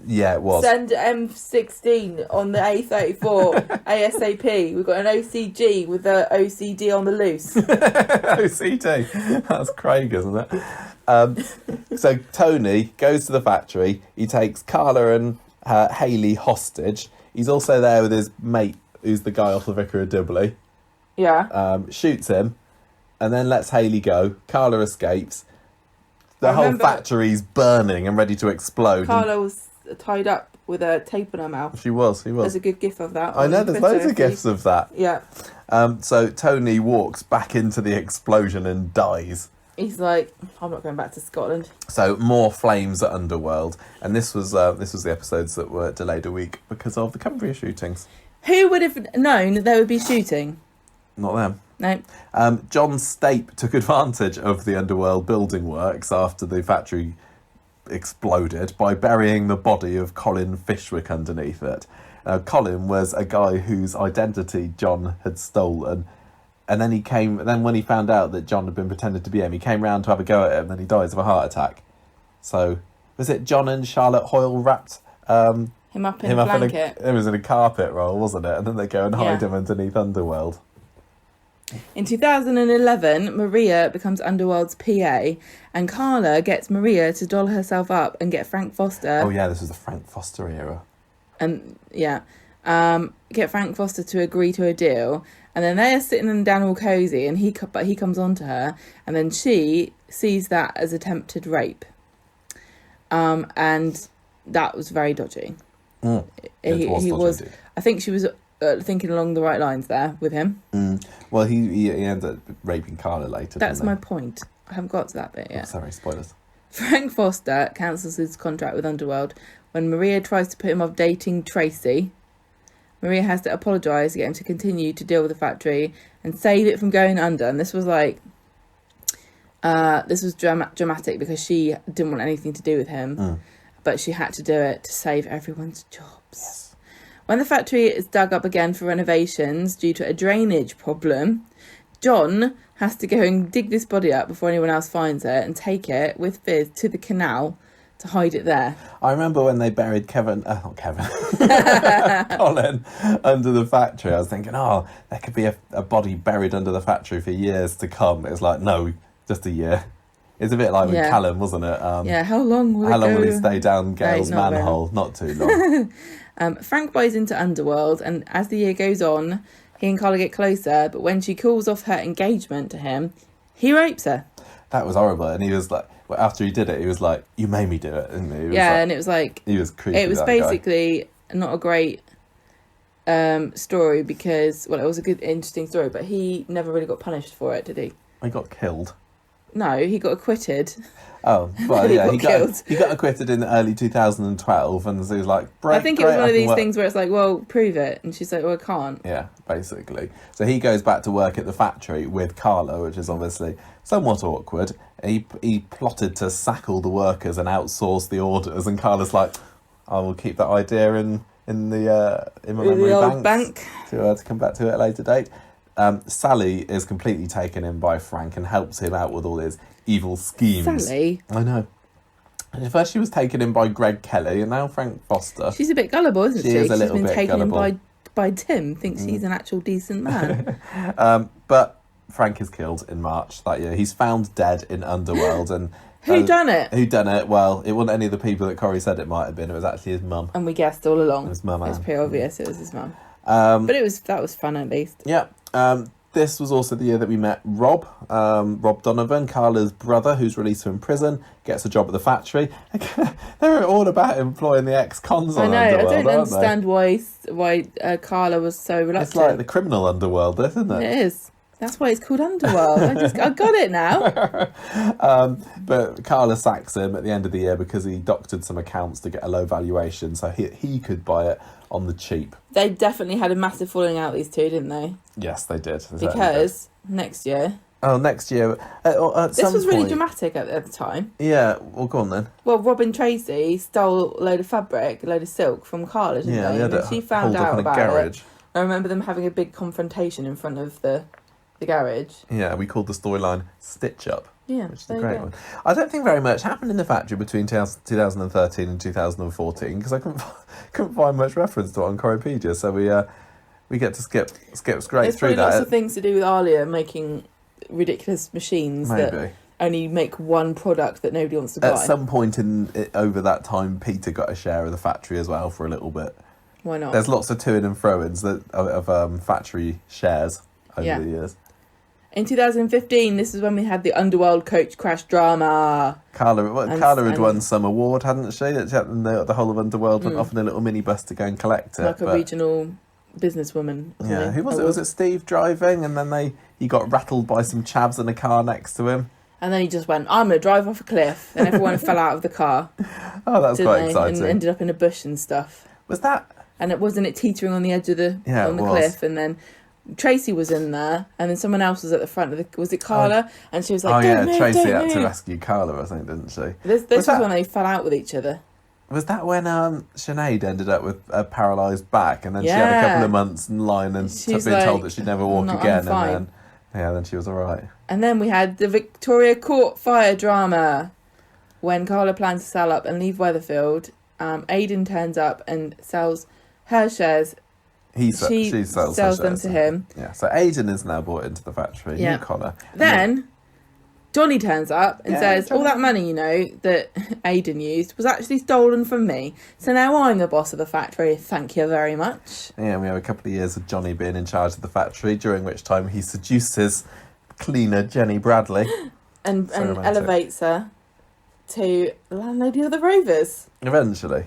Yeah, it was. Send M16 on the A34 ASAP. We've got an OCG with the OCD on the loose. OCD. That's Craig, isn't it? So Tony goes to the factory. He takes Carla and Hayley hostage. He's also there with his mate, who's the guy off the Vicar of Dibley. Yeah. Shoots him and then lets Hayley go. Carla escapes. The whole factory's burning and ready to explode. Carla was tied up with a tape on her mouth. She was. There's a good gif of that. I know, there's loads of gifs of that. Yeah. So Tony walks back into the explosion and dies. He's like, I'm not going back to Scotland. So more flames at Underworld, and this was the episodes that were delayed a week because of the Cumbria shootings. Who would have known that there would be shooting? Not them. No. John Stape took advantage of the Underworld building works after the factory exploded by burying the body of Colin Fishwick underneath it. Colin was a guy whose identity John had stolen, and then when he found out that John had been pretending to be him, he came round to have a go at him, and then he dies of a heart attack. So was it John and Charlotte Hoyle wrapped him up in a blanket? It was in a carpet roll, wasn't it? And then they go and hide him underneath Underworld. In 2011, Maria becomes Underworld's PA, and Carla gets Maria to doll herself up and get Frank Foster. Oh yeah, this was the Frank Foster era. And get Frank Foster to agree to a deal, and then they're sitting down all cozy, and he comes on to her, and then she sees that as attempted rape, and that was very dodgy. He was. I think she was thinking along the right lines there with him. Well, he ends up raping Carla later. That's my point. I haven't got to that bit yet. Oh, sorry, spoilers. Frank Foster cancels his contract with Underworld when Maria tries to put him off dating Tracy. Maria has to apologise to get him to continue to deal with the factory and save it from going under. And this was dramatic because she didn't want anything to do with him, but she had to do it to save everyone's jobs. Yes. When the factory is dug up again for renovations due to a drainage problem, John has to go and dig this body up before anyone else finds it and take it with Fizz to the canal to hide it there. I remember when they buried Colin under the factory. I was thinking, there could be a body buried under the factory for years to come. It was like, no, just a year. It's a bit like with Callum, wasn't it? How long will he stay down Gail's manhole? Not too long. Frank buys into Underworld, and as the year goes on, he and Carla get closer, but when she calls off her engagement to him, he rapes her. That was horrible, and he was like, after he did it, he was like, you made me do it, didn't he? And it was like... He was creepy, it was basically not a great story because, well, it was a good, interesting story, but he never really got punished for it, did he? He got killed. No, he got acquitted. Oh, well, yeah, he got acquitted in early 2012, and so he was like, I think it was one of these things where it's like, well, prove it, and she's like, well, I can't. Yeah, basically. So he goes back to work at the factory with Carla, which is obviously somewhat awkward. He plotted to sack all the workers and outsource the orders, and Carla's like, I will keep that idea in my memory bank. To come back to it at a later date. Sally is completely taken in by Frank and helps him out with all his evil schemes. Sally? I know. At first she was taken in by Greg Kelly, and now Frank Foster. She's a bit gullible, isn't she? She is a little bit been taken gullible. in by Tim, thinks he's an actual decent man. But Frank is killed in March that year. He's found dead in Underworld. And Who done it? Who done it? Well, it wasn't any of the people that Corrie said it might have been. It was actually his mum. And we guessed all along. His mum. It was pretty obvious it was his mum. But that was fun at least. Yeah. This was also the year that we met Rob Donovan, Carla's brother, who's released from prison, gets a job at the factory. They're all about employing the ex-cons on Underworld, I don't understand why Carla was so reluctant. It's like the criminal Underworld, isn't it? It is. That's why it's called Underworld. I got it now. But Carla sacks him at the end of the year because he doctored some accounts to get a low valuation, so he could buy it on the cheap. They definitely had a massive falling out, these two, didn't they? Yes, they did. Because next year... Oh, next year... this was really dramatic at the time. Yeah, well, go on then. Well, Rob and Tracy stole a load of fabric, a load of silk from Carla, didn't they? Yeah, she found out about it. I remember them having a big confrontation in front of the garage. Yeah, we called the storyline Stitch Up. Yeah, which is a great one. I don't think very much happened in the factory between 2013 and 2014 because I couldn't find much reference to it on Corriepedia, so we get to skip straight through that. There's probably lots of things to do with Alia making ridiculous machines that only make one product that nobody wants to buy. At some point over that time, Peter got a share of the factory as well for a little bit. Why not? There's lots of to-in and throw-ins of factory shares over the years. In 2015, this is when we had the Underworld coach crash drama. Carla had won some award, hadn't she? The whole of Underworld went off in a little minibus to go and collect it. Like a regional businesswoman. Yeah, who was it? Was it Steve driving? And then he got rattled by some chavs in a car next to him. And then he just went, I'm going to drive off a cliff. And everyone fell out of the car. Oh, that's quite exciting. And ended up in a bush and stuff. Was that? And wasn't it teetering on the edge of the cliff? And then Tracy was in there, and then someone else was at the front of was it Carla? And she was like, Tracy had to rescue Carla, I think, didn't she? This was when they fell out with each other. Was that when Sinead ended up with a paralysed back, and then she had a couple of months in line and been told that she'd never walk again, and then she was all right. And then we had the Victoria Court fire drama when Carla plans to sell up and leave Weatherfield. Aidan turns up and sells her shares She sells them to him. Yeah, so Aidan is now brought into the factory. Yeah. New Connor. Then Johnny turns up and says, all that money, that Aidan used was actually stolen from me. So now I'm the boss of the factory. Thank you very much. Yeah, we have a couple of years of Johnny being in charge of the factory, during which time he seduces cleaner Jenny Bradley. and elevates her to the landlady of the Rovers. Eventually.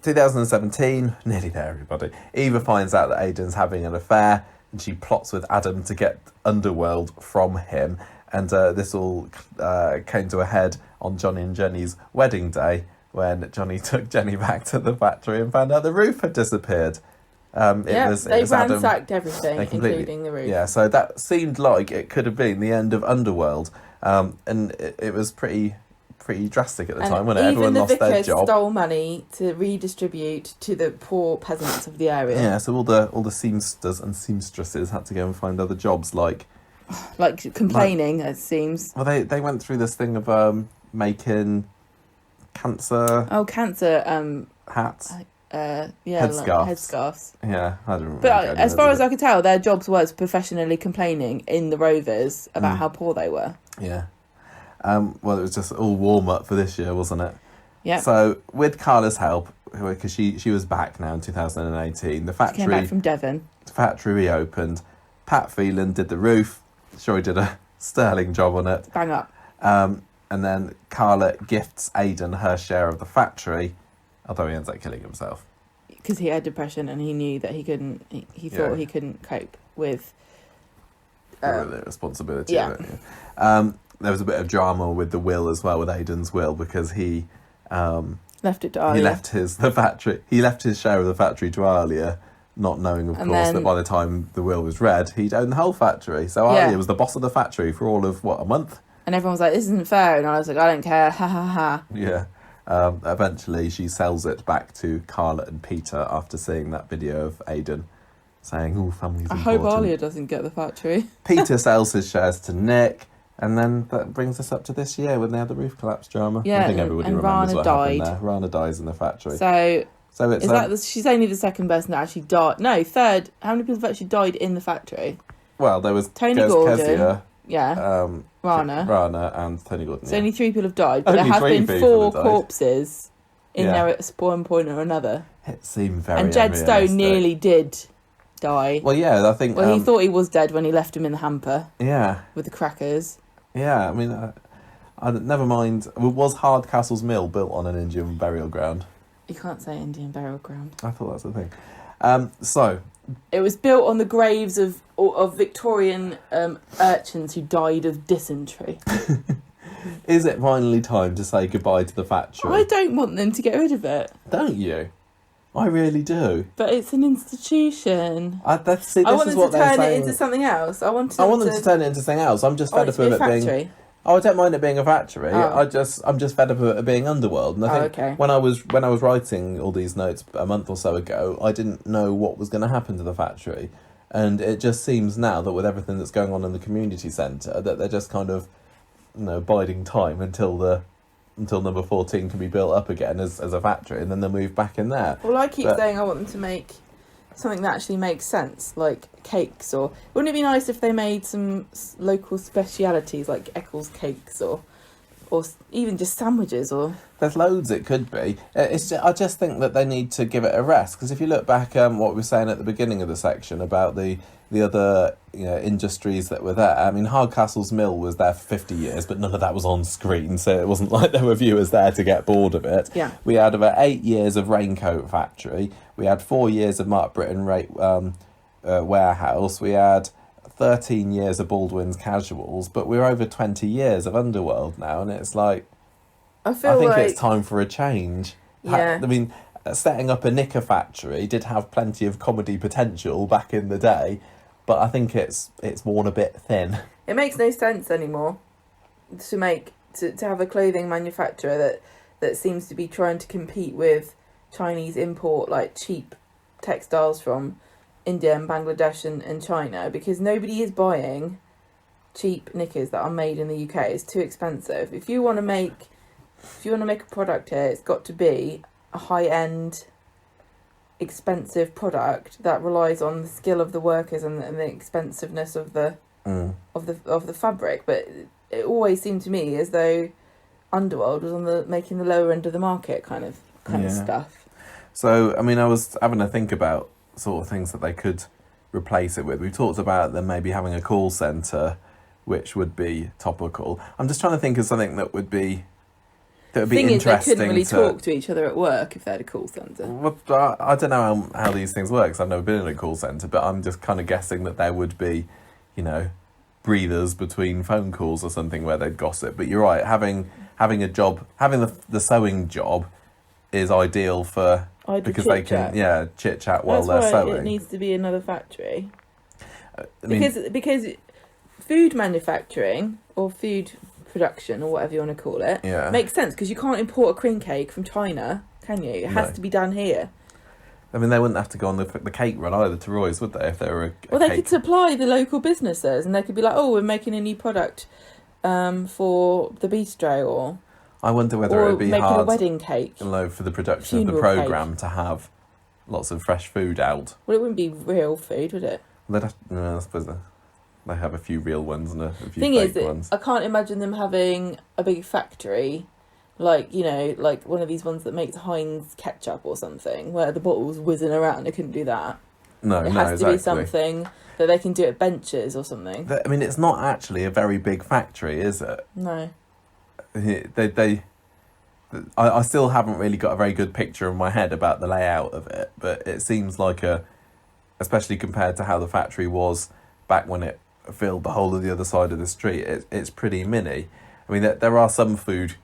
2017, nearly there, everybody. Eva finds out that Aidan's having an affair, and she plots with Adam to get Underworld from him. And this all came to a head on Johnny and Jenny's wedding day, when Johnny took Jenny back to the factory and found out the roof had disappeared. They ransacked everything, including the roof. Yeah, so that seemed like it could have been the end of Underworld. And it was pretty drastic at the time when everyone lost their job. Even the vicar stole money to redistribute to the poor peasants of the area. Yeah, so all the seamsters and seamstresses had to go and find other jobs, like complaining, it seems. Well, they went through this thing of making cancer. Oh, cancer hats. Headscarves. Yeah, I don't remember. But as far as I could tell, their jobs was professionally complaining in the Rovers about how poor they were. Yeah. Well, it was just all warm up for this year, wasn't it? Yeah. So with Carla's help, because she was back now in 2018, the factory came back from Devon. The factory reopened. Pat Phelan did the roof. Sure, he did a sterling job on it. Bang up. And then Carla gifts Aidan her share of the factory, although he ends up killing himself because he had depression and he knew that he couldn't. He thought he couldn't cope with the responsibility of it. There was a bit of drama with the will as well, with Aidan's will, because he left it to Alia. He left his share of the factory to Alia, not knowing, of course, that by the time the will was read, he'd owned the whole factory. So Alia was the boss of the factory for all of, a month? And everyone was like, this isn't fair. And I was like, I don't care. Ha, ha, ha. Yeah. Eventually, she sells it back to Carla and Peter after seeing that video of Aidan saying, oh, family's important. I hope Alia doesn't get the factory. Peter sells his shares to Nick. And then that brings us up to this year when they had the roof collapse drama. Yeah, I think everybody remembers what happened there. Rana dies in the factory. So it's she's only the second person that actually died. No, third. How many people have actually died in the factory? Well, there was Tony Gordon. Kezia, Rana and Tony Gordon. So only 3 people have died, but there have been 4 corpses in there at one point or another. It seemed very And Jed Stone nearly did die. Well, yeah, I think... Well, he thought he was dead when he left him in the hamper. Yeah. With the crackers. Yeah, I mean, never mind. Was Hardcastle's mill built on an Indian burial ground? You can't say Indian burial ground. I thought that's the thing. So... It was built on the graves of Victorian urchins who died of dysentery. Is it finally time to say goodbye to the factory? I don't want them to get rid of it. Don't you? I really do. But it's an institution. I want them to turn it into something else. I want them to turn it into something else. I'm just fed up with it being... Oh, I don't mind it being a factory. I'm just fed up with it being Underworld. And I think when I was writing all these notes a month or so ago, I didn't know what was going to happen to the factory. And it just seems now that with everything that's going on in the community centre, that they're just kind of, biding time until number 14 can be built up again as a factory, and then they'll move back in there. Well, I keep saying I want them to make something that actually makes sense, like cakes, or wouldn't it be nice if they made some local specialities like Eccles cakes, or even just sandwiches, or... There's loads it could be. I just think that they need to give it a rest, because if you look back what we were saying at the beginning of the section about the other industries that were there, I mean, Hardcastle's mill was there for 50 years, but none of that was on screen, so it wasn't like there were viewers there to get bored of it. Yeah. We had about 8 years of Raincoat Factory. We had 4 years of Mark Britton Warehouse. We had 13 years of Baldwin's Casuals, but we're over 20 years of Underworld now, and it's like... I think it's time for a change. Yeah. I mean, setting up a knicker factory did have plenty of comedy potential back in the day, but I think it's worn a bit thin. It makes no sense anymore to have a clothing manufacturer that seems to be trying to compete with Chinese import, like cheap textiles from India and Bangladesh and China, because nobody is buying cheap knickers that are made in the UK. It's too expensive. If you want to make a product here, it's got to be a high-end expensive product that relies on the skill of the workers and the expensiveness of the of the fabric. But it always seemed to me as though Underworld was making the lower end of the market kind of stuff. So I mean, I was having a think about sort of things that they could replace it with. We talked about them maybe having a call centre, which would be topical. I'm just trying to think of something that would be interesting. They couldn't really talk to each other at work if they had a call centre. Well, I don't know how these things work, 'cause I've never been in a call centre, but I'm just kind of guessing that there would be, breathers between phone calls or something where they'd gossip. But you're right, having a job, having the sewing job is ideal for because they can chit chat while they're sewing. It needs to be another factory. Because food manufacturing or food production or whatever you want to call it makes sense, because you can't import a cream cake from China, can you? It has to be done here. I mean, they wouldn't have to go on the cake run either to Roy's, would they, if they were Well, they could supply the local businesses, and they could be like, oh, we're making a new product for the bistro, or I wonder whether it would be making hard a wedding cake, for the production of the programme to have lots of fresh food out. Well, it wouldn't be real food, would it? I suppose they have a few real ones and a few fake ones. I can't imagine them having a big factory, like one of these ones that makes Heinz ketchup or something, where the bottle's whizzing around. They couldn't do that. No, it has to be something that they can do at benches or something. I mean, it's not actually a very big factory, is it? No. I still haven't really got a very good picture in my head about the layout of it, but it seems like especially compared to how the factory was back when it filled the whole of the other side of the street, it's pretty mini. I mean, there are some food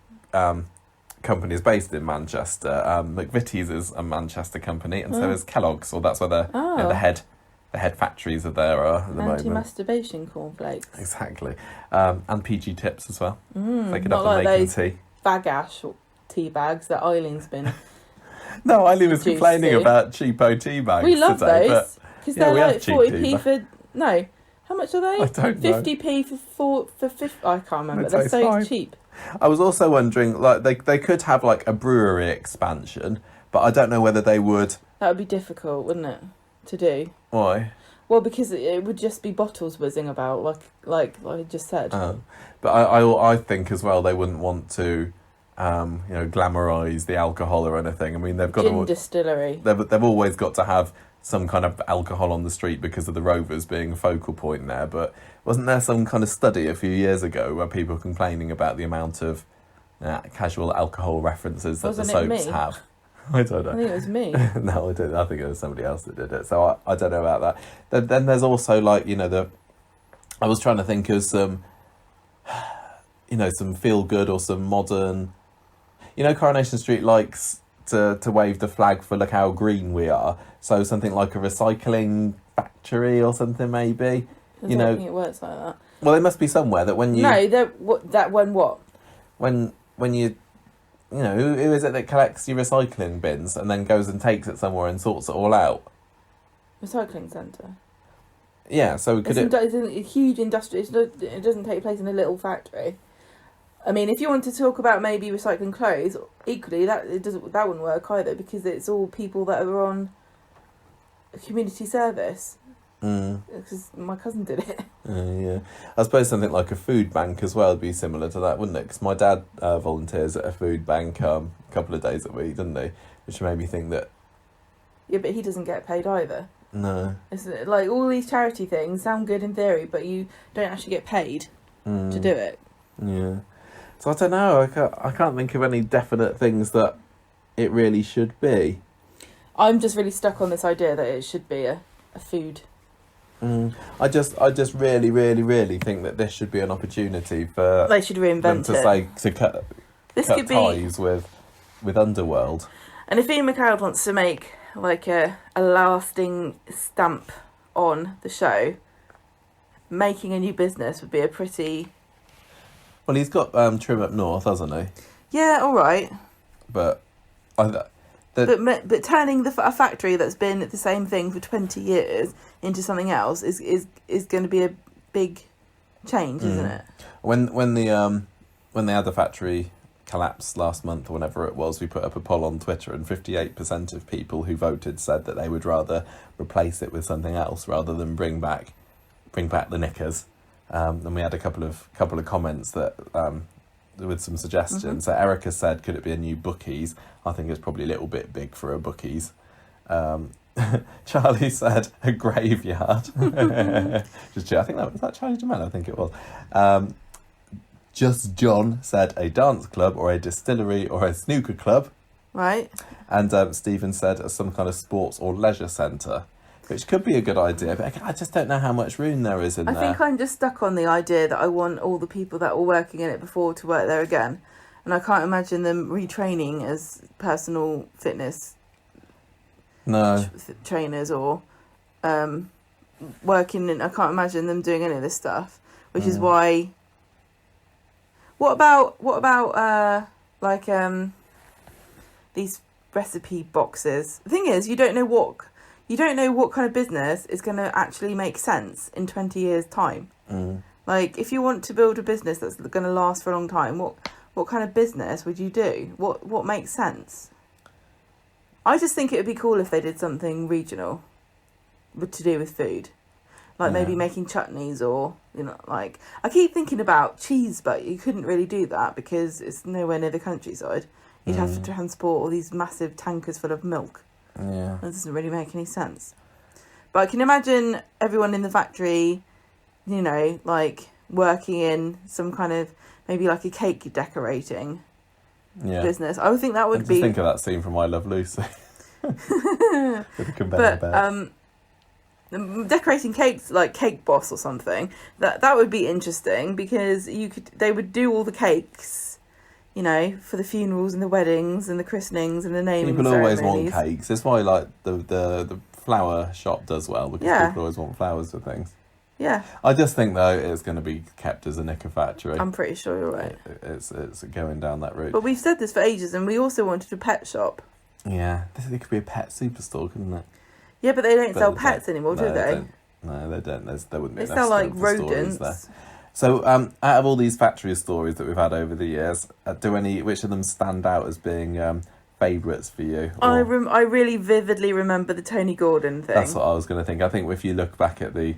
companies based in Manchester. McVitie's is a Manchester company, and so is Kellogg's, or that's where the head factories are there at the moment. Anti-masturbation cornflakes. Exactly. And PG Tips as well. They could not have like those tea. Bagash tea bags that Eileen's been. No, Eileen was complaining about cheapo tea bags. We love today, those because they're like 40p for no. How much are they? I don't know. 50p for 50. I can't remember. They're so fine. Cheap. I was also wondering, like, they could have like a brewery expansion, but I don't know whether they would. That would be difficult, wouldn't it, to do? Why? Well, because it would just be bottles whizzing about, like I just said. But I think as well they wouldn't want to, glamorise the alcohol or anything. I mean, they've got gin distillery. They've always got to have some kind of alcohol on the street because of the Rovers being a focal point there. But wasn't there some kind of study a few years ago where people were complaining about the amount of casual alcohol references that the soaps have? I don't know. I think it was me. No, I don't. I think it was somebody else that did it. So I don't know about that. Then there's also I was trying to think of some, some feel good or some modern. Coronation Street likes to wave the flag for look how green we are. So something like a recycling factory or something maybe. I don't think it works like that. Well, it must be somewhere that when you when you. Who is it that collects your recycling bins and then goes and takes it somewhere and sorts it all out? Recycling centre. Yeah, so it's a huge industry. It doesn't take place in a little factory. I mean, if you want to talk about maybe recycling clothes, equally that wouldn't work either, because it's all people that are on a community service. Because my cousin did it. Yeah, I suppose something like a food bank as well would be similar to that, wouldn't it? Because my dad volunteers at a food bank a couple of days a week, doesn't he? Which made me think that. Yeah, but he doesn't get paid either. No. It's like all these charity things sound good in theory, but you don't actually get paid to do it. Yeah. So I don't know. I can't think of any definite things that it really should be. I'm just really stuck on this idea that it should be a food. I just really, really, really think that this should be an opportunity for they should reinvent to cut ties with Underworld. And if Ian McLeod wants to make like a lasting stamp on the show, making a new business would be a pretty. Well, he's got Trim Up North, hasn't he? Yeah, all right. But But turning a factory that's been the same thing for 20 years into something else is going to be a big change, isn't it? When they had the factory collapse last month or whenever it was, we put up a poll on Twitter, and 58% of people who voted said that they would rather replace it with something else rather than bring back the knickers. And we had a couple of comments that with some suggestions. So Erica said, could it be a new Bookies? I think it's probably a little bit big for a Bookies. Charlie said a graveyard. I think that was Charlie Jamel, I think it was. Just John said a dance club or a distillery or a snooker club. Right. And Stephen said some kind of sports or leisure centre, which could be a good idea, but I just don't know how much room there is in there. I think I'm just stuck on the idea that I want all the people that were working in it before to work there again. And I can't imagine them retraining as personal fitness trainers or working in... I can't imagine them doing any of this stuff, which is why... What about these recipe boxes? The thing is, you don't know what kind of business is going to actually make sense in 20 years' time. Like, if you want to build a business that's going to last for a long time, what kind of business would you do? What makes sense? I just think it would be cool if they did something regional to do with food. Like maybe making chutneys or, like... I keep thinking about cheese, but you couldn't really do that because it's nowhere near the countryside. You'd have to transport all these massive tankers full of milk. Yeah. That doesn't really make any sense. But I can imagine everyone in the factory, like working in some kind of, maybe like a cake decorating business. I would think that would be... think of that scene from I Love Lucy. With the conveyor belt. Decorating cakes, like Cake Boss or something, that would be interesting because they would do all the cakes, for the funerals and the weddings and the christenings and the naming people ceremonies. Always want cakes. That's why like the flower shop does well, because people always want flowers for things. Yeah. I just think though it's going to be kept as a knicker factory. I'm pretty sure you're right. It's going down that route. But we've said this for ages, and we also wanted a pet shop. Yeah, it could be a pet superstore, couldn't it? Yeah, but they don't sell pets anymore, do they? No, they don't. There wouldn't be. They sell like rodents. There. So, out of all these factory stories that we've had over the years, which of them stand out as being favourites for you? I really vividly remember the Tony Gordon thing. That's what I was going to think. I think if you look back at the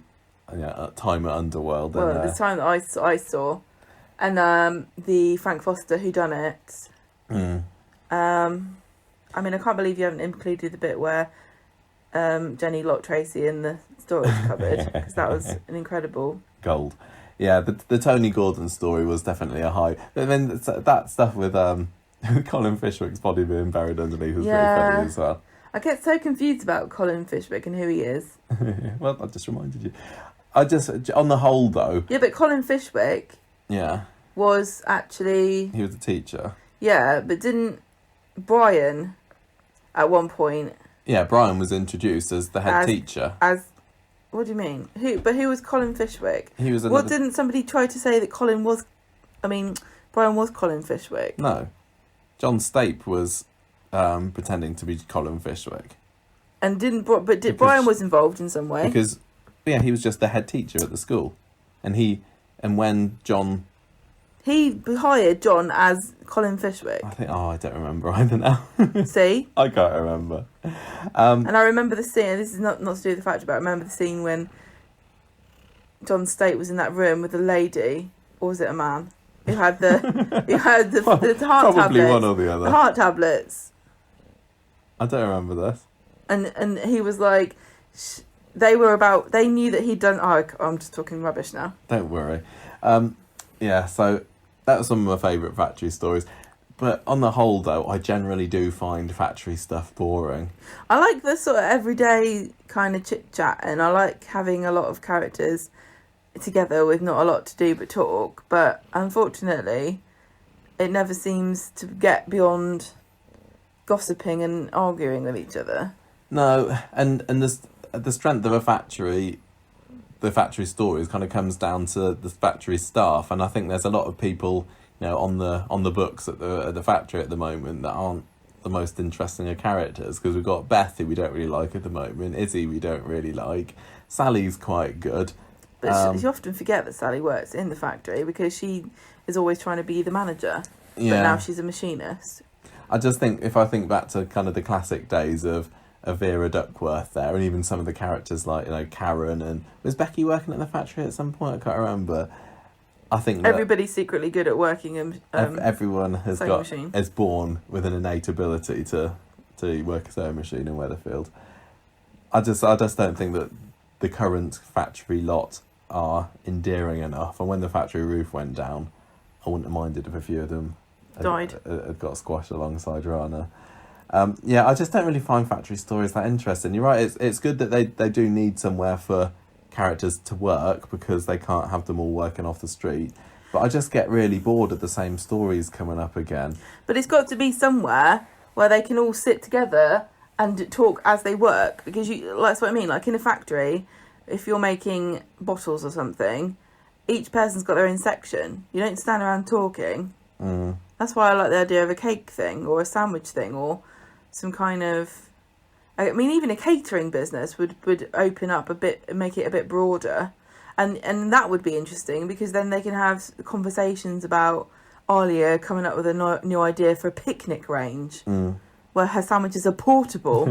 time at Underworld, the time that I saw, and the Frank Foster whodunit. I mean, I can't believe you haven't included the bit where Jenny locked Tracy in the storage cupboard, because that was an incredible... Gold. Yeah, the Tony Gordon story was definitely a high. But then that stuff with Colin Fishwick's body being buried underneath was pretty funny as well. I get so confused about Colin Fishwick and who he is. Well, I just reminded you. On the whole, though... Yeah, but Colin Fishwick... Yeah. Was actually... He was a teacher. Yeah, but didn't Brian, at one point... Yeah, Brian was introduced as the head teacher. What do you mean? Who was Colin Fishwick? He was. Didn't somebody try to say that Brian was Colin Fishwick? No, John Stape was pretending to be Colin Fishwick. And Brian was involved in some way? Because he was just the head teacher at the school, and when John. He hired John as Colin Fishwick. I don't remember either now. See? I can't remember. And I remember the scene, this is not to do with the factory, but I remember the scene when John State was in that room with the lady, or was it a man? Who had the the heart probably tablets. One or the other. The heart tablets. I don't remember this. And he was like, they knew that he'd done... Oh, I'm just talking rubbish now. Don't worry. So that was some of my favourite factory stories. But on the whole, though, I generally do find factory stuff boring. I like the sort of everyday kind of chit-chat, and I like having a lot of characters together with not a lot to do but talk. But unfortunately, it never seems to get beyond gossiping and arguing with each other. No, and the strength of a factory... The factory stories kind of comes down to the factory staff, and I think there's a lot of people, on the books at the factory at the moment that aren't the most interesting of characters, because we've got Beth, who we don't really like at the moment, Izzy we don't really like, Sally's quite good. But you often forget that Sally works in the factory because she is always trying to be the manager. but now she's a machinist. I just think, if I think back to kind of the classic days of Vera Duckworth there, and even some of the characters like, you know, Karen, and was Becky working at the factory at some point? I can't remember. I think everybody's secretly good at working in everyone is born with an innate ability to work a sewing machine in Weatherfield. I just don't think that the current factory lot are endearing enough. And when the factory roof went down, I wouldn't have minded if a few of them had got squashed alongside Rana. I just don't really find factory stories that interesting. You're right, it's good that they do need somewhere for characters to work, because they can't have them all working off the street. But I just get really bored of the same stories coming up again. But it's got to be somewhere where they can all sit together and talk as they work, because that's what I mean. Like in a factory, if you're making bottles or something, each person's got their own section. You don't stand around talking. That's why I like the idea of a cake thing or a sandwich thing or some kind of... I mean, even a catering business would open up a bit, make it a bit broader. And that would be interesting, because then they can have conversations about Alia coming up with a new idea for a picnic range where her sandwiches are portable.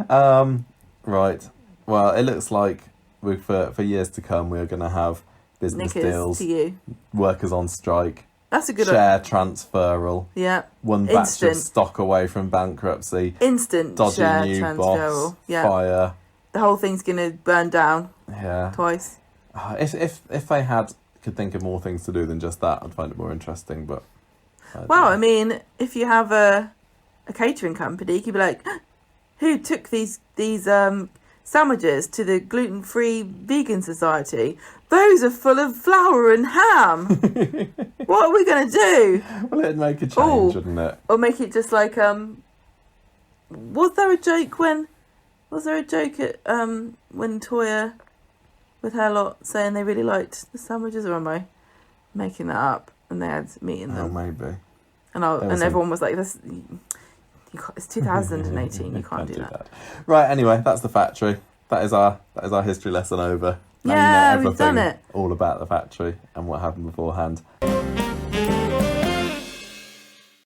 Right. Well, it looks like for years to come, we're going to have business Knickers deals, to you. Workers on strike. That's a good share transferal. Yeah. One batch of stock away from bankruptcy. Instant dodgy share new transferal. Boss, yeah. Fire. The whole thing's gonna burn down. Yeah. Twice. If they could think of more things to do than just that, I'd find it more interesting. But I mean, if you have a catering company, you could be like, who took these sandwiches to the gluten-free vegan society? Those are full of flour and ham. What are we going to do? Well, it'd make a change, wouldn't it? Or make it just like, was there a joke at, when Toya, with her lot, saying they really liked the sandwiches, or am I making that up? And they had meat in them. Oh, maybe. And everyone was like, "This, it's 2018. You can't do that." Right. Anyway, that's the factory. That is our history lesson over. Now we've done it. All about the factory and what happened beforehand.